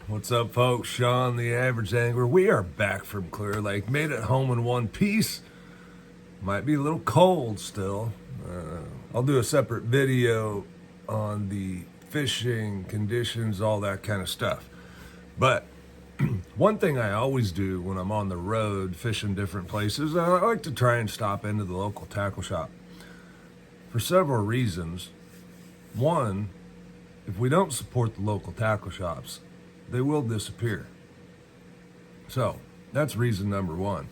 What's up, folks? Sean, the average angler. We are back from Clear Lake. Made it home in one piece. Might be a little cold still. I'll do a separate video on the fishing conditions, all that kind of stuff. But one thing I always do when I'm on the road fishing different places, I like to try and stop into the local tackle shop for several reasons. One, if we don't support the local tackle shops, they will disappear. So that's reason number one.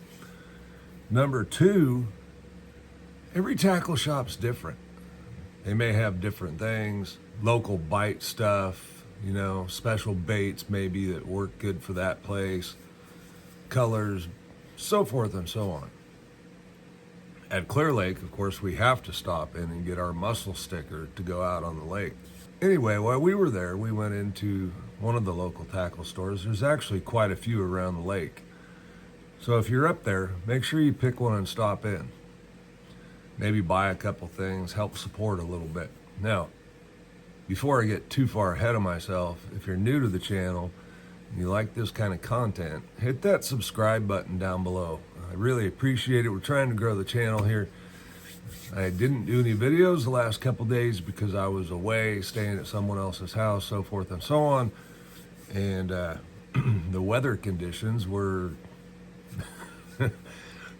Number two, every tackle shop's different. They may have different things, local bite stuff, special baits maybe that work good for that place, colors, so forth and so on. At Clear Lake, of course, we have to stop in and get our mussel sticker to go out on the lake. Anyway, while we were there, we went into one of the local tackle stores. There's actually quite a few around the lake. So if you're up there, make sure you pick one and stop in. Maybe buy a couple things, help support a little bit. Now, before I get too far ahead of myself, if you're new to the channel and you like this kind of content, hit that subscribe button down below. I really appreciate it. We're trying to grow the channel here. I didn't do any videos the last couple days because I was away, staying at someone else's house, so forth and so on. And the weather conditions were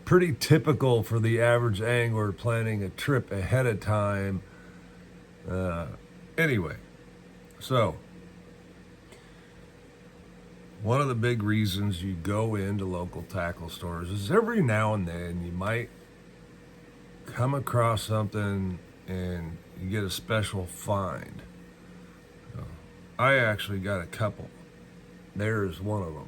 pretty typical for the average angler planning a trip ahead of time. Anyway, so one of the big reasons you go into local tackle stores is every now and then you might come across something and you get a special find. So I actually got a couple. There's one of them.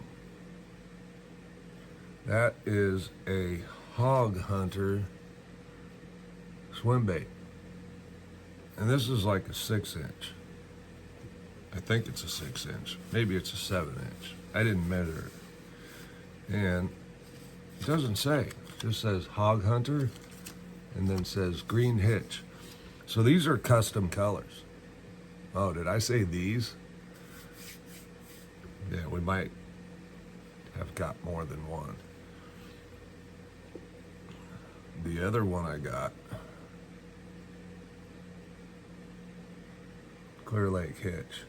That is a Hawg Hunter Swimbait. And this is like a 6-inch. I think it's a 6-inch. Maybe it's a 7-inch. I didn't measure it. And it doesn't say. It just says Hawg Hunter and then says green hitch. So these are custom colors. Oh, did I say these? Yeah, we might have got more than one. The other one I got, Clear Lake hitch.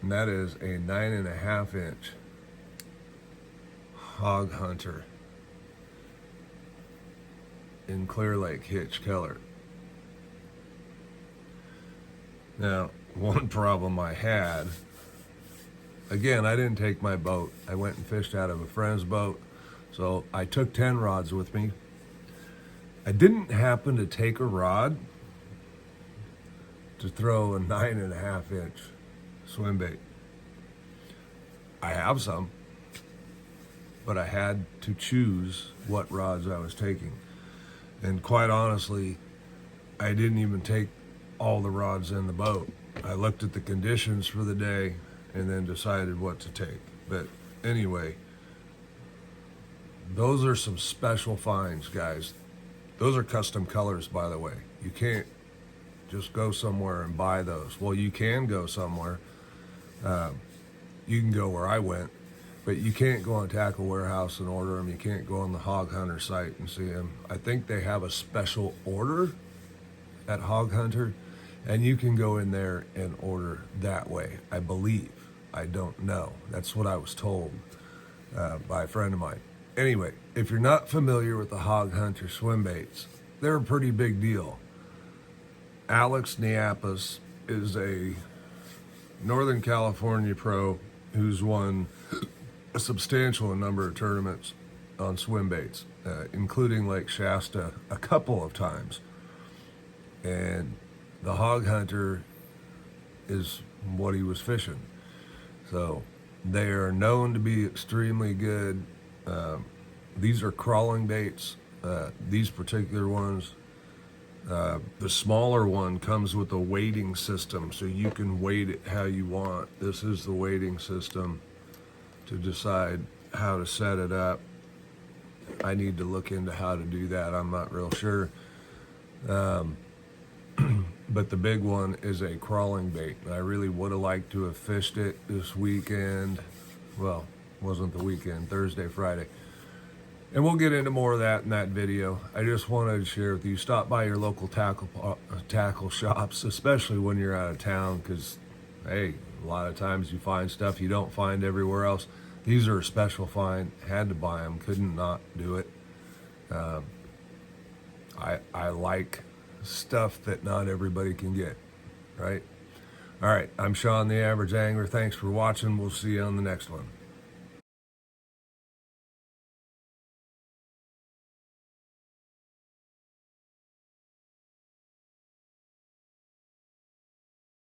And that is a 9.5-inch Hawg Hunter in Clear Lake hitch color. Now, one problem I had, again, I didn't take my boat. I went and fished out of a friend's boat. So I took 10 rods with me. I didn't happen to take a rod to throw a 9.5-inch swim bait. I have some, but I had to choose what rods I was taking. And quite honestly, I didn't even take all the rods in the boat. I looked at the conditions for the day and then decided what to take. But anyway, those are some special finds, guys. Those are custom colors, by the way. You can't just go somewhere and buy those. Well, you can go somewhere. You can go where I went, but you can't go on Tackle Warehouse and order them. You can't go on the Hawg Hunter site and see them. I think they have a special order at Hawg Hunter, and you can go in there and order that way, I believe. I don't know. That's what I was told by a friend of mine. Anyway, if you're not familiar with the Hawg Hunter swim baits, they're a pretty big deal. Alex Niapis is a Northern California pro who's won a substantial number of tournaments on swim baits, including Lake Shasta a couple of times. And the Hawg Hunter is what he was fishing. So they are known to be extremely good. These are crawling baits. These particular ones, the smaller one comes with a weighting system, so you can weight it how you want. This is the weighting system to decide how to set it up. I need to look into how to do that. I'm not real sure. but the big one is a crawling bait. I really would have liked to have fished it this weekend. Well, wasn't the weekend, Thursday, Friday. And we'll get into more of that in that video. I just wanted to share with you, stop by your local tackle shops, especially when you're out of town, because, hey, a lot of times you find stuff you don't find everywhere else. These are a special find. Had to buy them. Couldn't not do it. I like stuff that not everybody can get, right? All right, I'm Sean, the Average Angler. Thanks for watching. We'll see you on the next one.